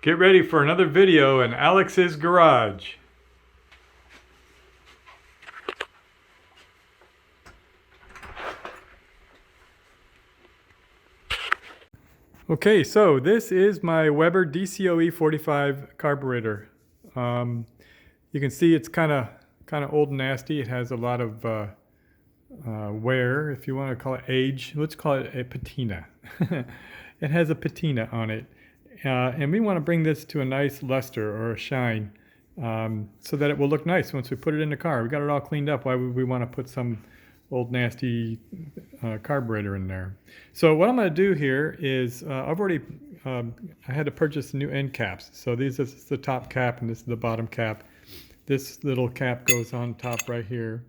Get ready for another video in Alex's garage. Okay, so this is my Weber DCOE 45 carburetor. You can see it's kind of old and nasty. It has a lot of wear, if you want to call it age. Let's call it a patina. It has a patina on it. And we want to bring this to a nice luster or a shine so that it will look nice once we put it in the car. We got it all cleaned up. Why would we want to put some old nasty carburetor in there? So what I'm going to do here is I had to purchase new end caps. So this is the top cap and this is the bottom cap. This little cap goes on top right here.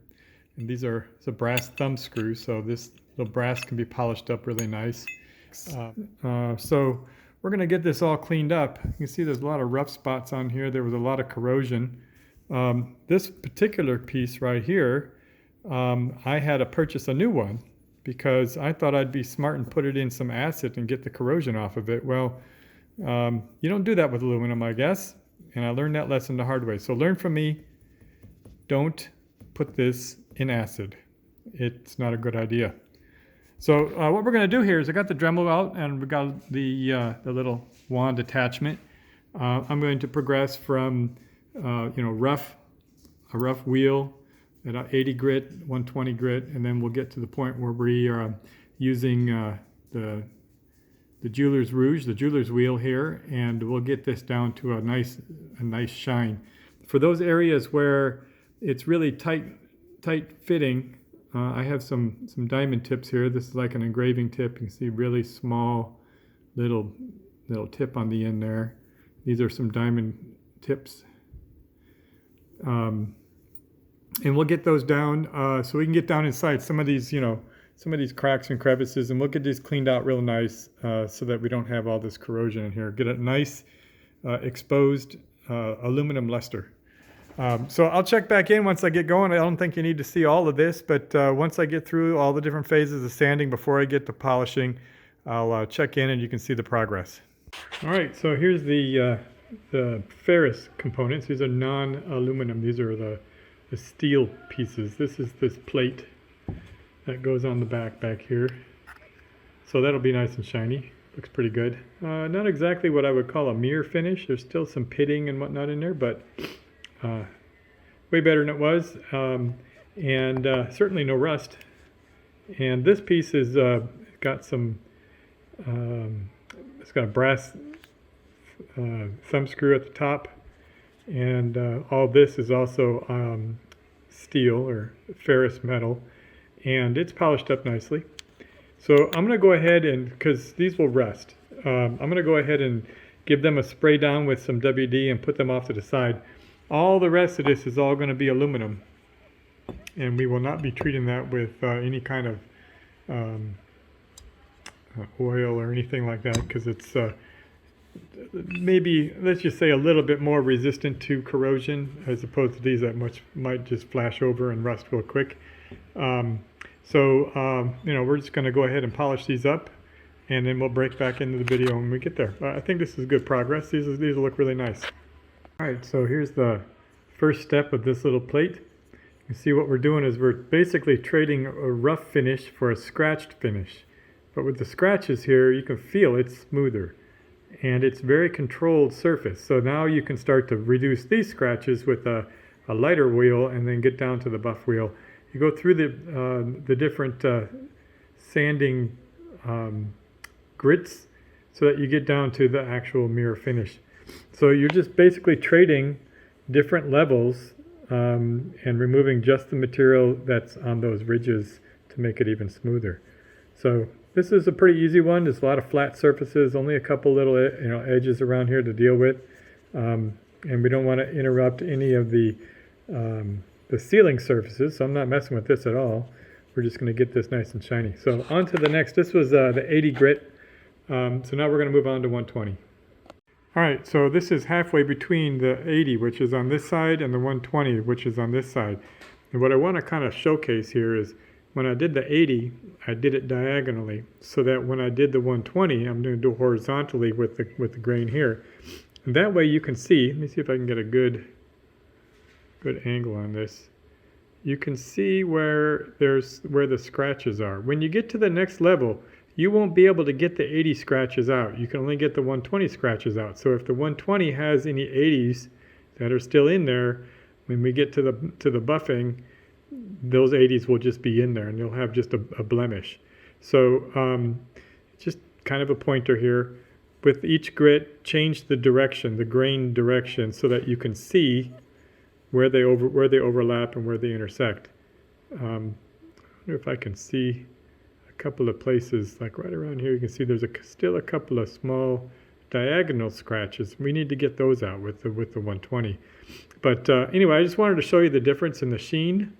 And these are the brass thumb screws. So this little brass can be polished up really nice. So we're going to get this all cleaned up. You can see there's a lot of rough spots on here. There was a lot of corrosion. This particular piece right here, I had to purchase a new one because I thought I'd be smart and put it in some acid and get the corrosion off of it. Well, you don't do that with aluminum, I guess. And I learned that lesson the hard way. So learn from me, don't put this in acid. It's not a good idea. So what we're going to do here is I got the Dremel out and we got the little wand attachment. I'm going to progress from a rough wheel at 80 grit, 120 grit, and then we'll get to the point where we are using the jeweler's rouge, the jeweler's wheel here, and we'll get this down to a nice shine. For those areas where it's really tight fitting, I have some diamond tips here. This is like an engraving tip. You can see really small little tip on the end there. These are some diamond tips. And we'll get those down so we can get down inside some of these, some of these cracks and crevices, and we'll get these cleaned out real nice so that we don't have all this corrosion in here. Get a nice exposed aluminum luster. So I'll check back in once I get going. I don't think you need to see all of this, but once I get through all the different phases of sanding before I get to polishing, I'll check in and you can see the progress. All right, so here's the ferrous components. These are non-aluminum. These are the steel pieces. This is this plate that goes on the back here. So that'll be nice and shiny. Looks pretty good. Not exactly what I would call a mirror finish. There's still some pitting and whatnot in there, but way better than it was, and certainly no rust. And this piece is got some, it's got a brass thumb screw at the top, and all this is also steel or ferrous metal, and it's polished up nicely. So I'm going to go ahead and, because these will rust, I'm going to go ahead and give them a spray down with some WD and put them off to the side. All the rest of this is all going to be aluminum, and we will not be treating that with any kind of oil or anything like that, because it's maybe, let's just say, a little bit more resistant to corrosion as opposed to these that might just flash over and rust real quick. We're just going to go ahead and polish these up, and then we'll break back into the video when we get there. I think this is good progress. These look really nice. All right, so here's the first step of this little plate. You see what we're doing is we're basically trading a rough finish for a scratched finish. But with the scratches here, you can feel it's smoother. And it's very controlled surface. So now you can start to reduce these scratches with a lighter wheel and then get down to the buff wheel. You go through the different sanding grits so that you get down to the actual mirror finish. So you're just basically trading different levels and removing just the material that's on those ridges to make it even smoother. So this is a pretty easy one. There's a lot of flat surfaces, only a couple little edges around here to deal with, and we don't want to interrupt any of the sealing surfaces. So I'm not messing with this at all. We're just going to get this nice and shiny. So on to the next. This was the 80 grit. So now we're going to move on to 120. All right, so this is halfway between the 80, which is on this side, and the 120, which is on this side. And what I want to kind of showcase here is when I did the 80, I did it diagonally, so that when I did the 120, I'm going to do it horizontally with the grain here. And that way you can see, let me see if I can get a good angle on this. You can see where the scratches are. When you get to the next level, you won't be able to get the 80 scratches out. You can only get the 120 scratches out. So if the 120 has any 80s that are still in there, when we get to the buffing, those 80s will just be in there and you'll have just a blemish. So just kind of a pointer here. With each grit, change the direction, the grain direction, so that you can see where they overlap and where they intersect. I wonder if I can see a couple of places, like right around here. You can see there's still a couple of small diagonal scratches. We need to get those out with the 120. But anyway, I just wanted to show you the difference in the sheen.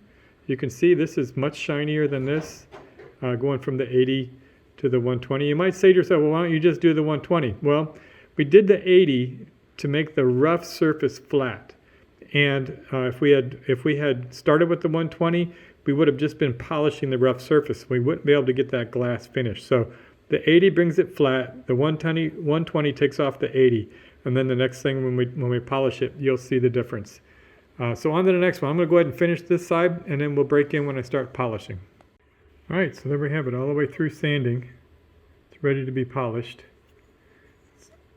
You can see this is much shinier than this, going from the 80 to the 120. You might say to yourself, well, why don't you just do the 120? Well, we did the 80 to make the rough surface flat. And if we had started with the 120, we would have just been polishing the rough surface. We wouldn't be able to get that glass finish. So the 80 brings it flat. The 120 takes off the 80. And then the next thing, when we polish it, you'll see the difference. So on to the next one. I'm going to go ahead and finish this side, and then we'll break in when I start polishing. All right, so there we have it, all the way through sanding. It's ready to be polished.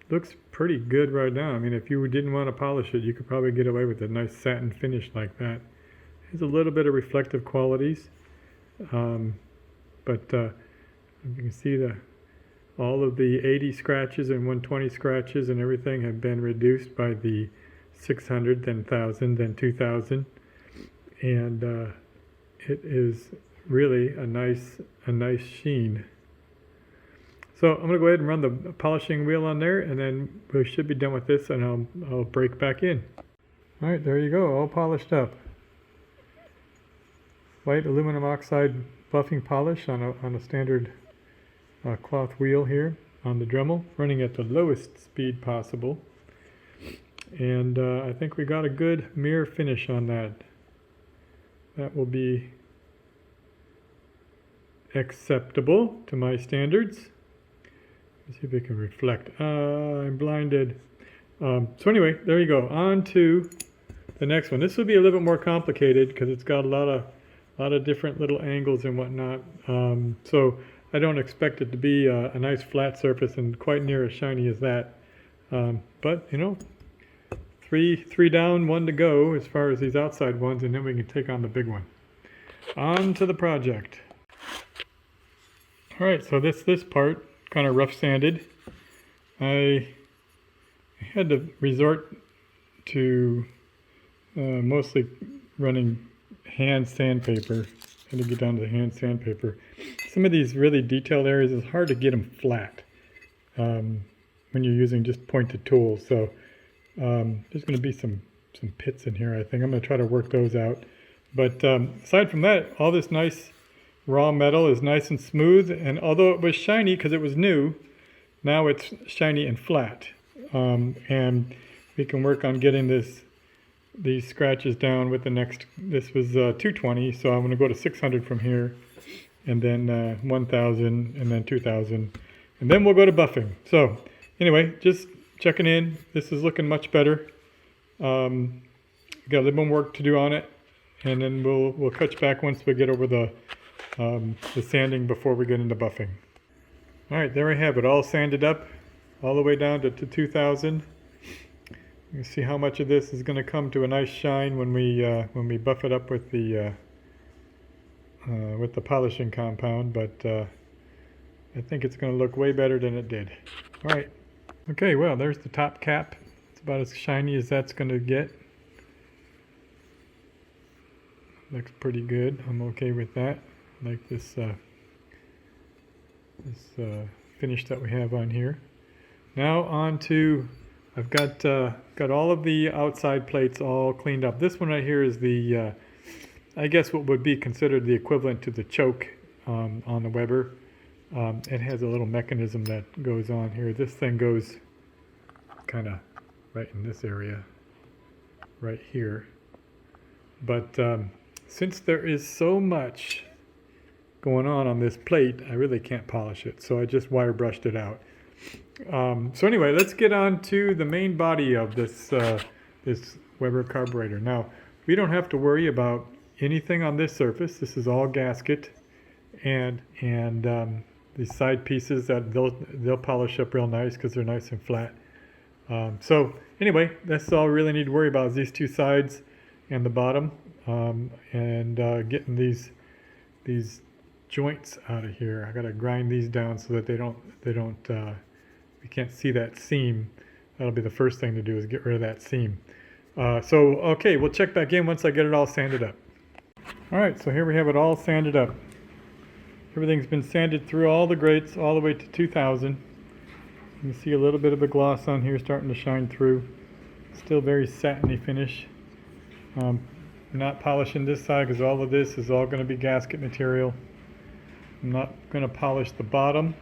Looks pretty good right now. I mean, if you didn't want to polish it, you could probably get away with a nice satin finish like that. There's a little bit of reflective qualities, but you can see all of the 80 scratches and 120 scratches and everything have been reduced by the 600, then 1000, then 2000, and it is really a nice sheen. So I'm going to go ahead and run the polishing wheel on there, and then we should be done with this, and I'll break back in. All right, there you go, all polished up. White aluminum oxide buffing polish on a standard cloth wheel here on the Dremel, running at the lowest speed possible. And I think we got a good mirror finish on that. That will be acceptable to my standards. Let's see if it can reflect. I'm blinded. So anyway, there you go. On to the next one. This will be a little bit more complicated because it's got a lot of different little angles and whatnot. So I don't expect it to be a nice flat surface and quite near as shiny as that. But you know, three down, one to go as far as these outside ones, and then we can take on the big one. On to the project. All right, so this part kind of rough sanded. I had to resort to mostly running hand sandpaper. Had to get down to the hand sandpaper. Some of these really detailed areas, it's hard to get them flat when you're using just pointed tools. So there's going to be some pits in here, I think. I'm going to try to work those out. But aside from that, all this nice raw metal is nice and smooth, and although it was shiny because it was new, now it's shiny and flat. And we can work on getting these scratches down with the next. This was 220, so I'm going to go to 600 from here, and then 1000, and then 2000, and then we'll go to buffing. So anyway, just checking in. This is looking much better. Got a little more work to do on it, and then we'll catch back once we get over the sanding before we get into buffing. All right, there we have it, all sanded up, all the way down to 2000. You can see how much of this is going to come to a nice shine when we buff it up with the polishing compound. But I think it's going to look way better than it did. All right. Okay. Well, there's the top cap. It's about as shiny as that's going to get. Looks pretty good. I'm okay with that. Like this finish that we have on here. Now on to, I've got all of the outside plates all cleaned up. This one right here is the, I guess what would be considered the equivalent to the choke on the Weber. It has a little mechanism that goes on here. This thing goes kind of right in this area, right here. But since there is so much going on this plate, I really can't polish it, so I just wire brushed it out. So anyway, let's get on to the main body of this this Weber carburetor. Now, we don't have to worry about anything on this surface. This is all gasket, and these side pieces that they'll polish up real nice because they're nice and flat. So anyway, that's all we really need to worry about is these two sides and the bottom, and getting these joints out of here. I got to grind these down so that they don't we can't see that seam. That'll be the first thing to do is get rid of that seam. So okay, we'll check back in once I get it all sanded up. All right, so here we have it all sanded up. Everything's been sanded through all the grates all the way to 2000. You can see a little bit of the gloss on here starting to shine through. Still very satiny finish. I'm not polishing this side because all of this is all going to be gasket material. I'm not going to polish the bottom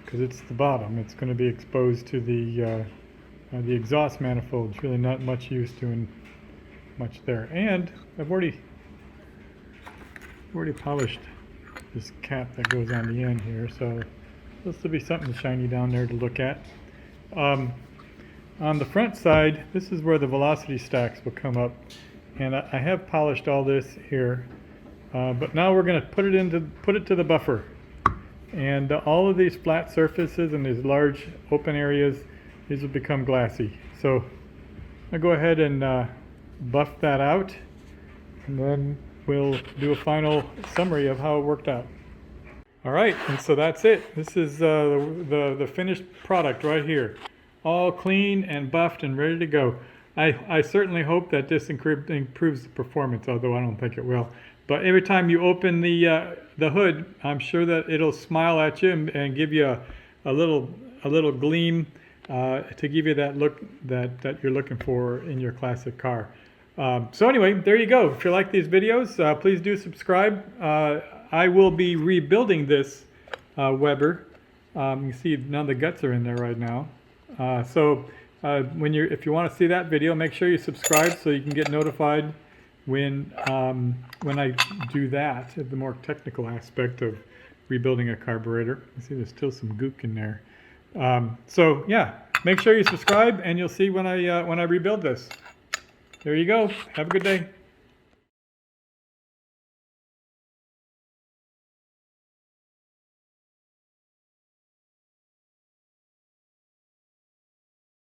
because it's the bottom. It's going to be exposed to the exhaust manifold. It's really not much use doing much there. And I've already polished this cap that goes on the end here, so there'll still be something shiny down there to look at. On the front side, this is where the velocity stacks will come up, and I have polished all this here, but now we're going to put it to the buffer, and all of these flat surfaces and these large open areas, these will become glassy. So I'll go ahead and buff that out, and then we'll do a final summary of how it worked out. All right, and so that's it. This is the finished product right here. All clean and buffed and ready to go. I certainly hope that this improves the performance, although I don't think it will. But every time you open the hood, I'm sure that it'll smile at you and give you a little gleam to give you that look that you're looking for in your classic car. So anyway, there you go. If you like these videos, please do subscribe. I will be rebuilding this Weber. You can see none of the guts are in there right now. If you want to see that video, make sure you subscribe so you can get notified when I do that, the more technical aspect of rebuilding a carburetor. You see there's still some gook in there. So yeah, make sure you subscribe and you'll see when I rebuild this. There you go. Have a good day.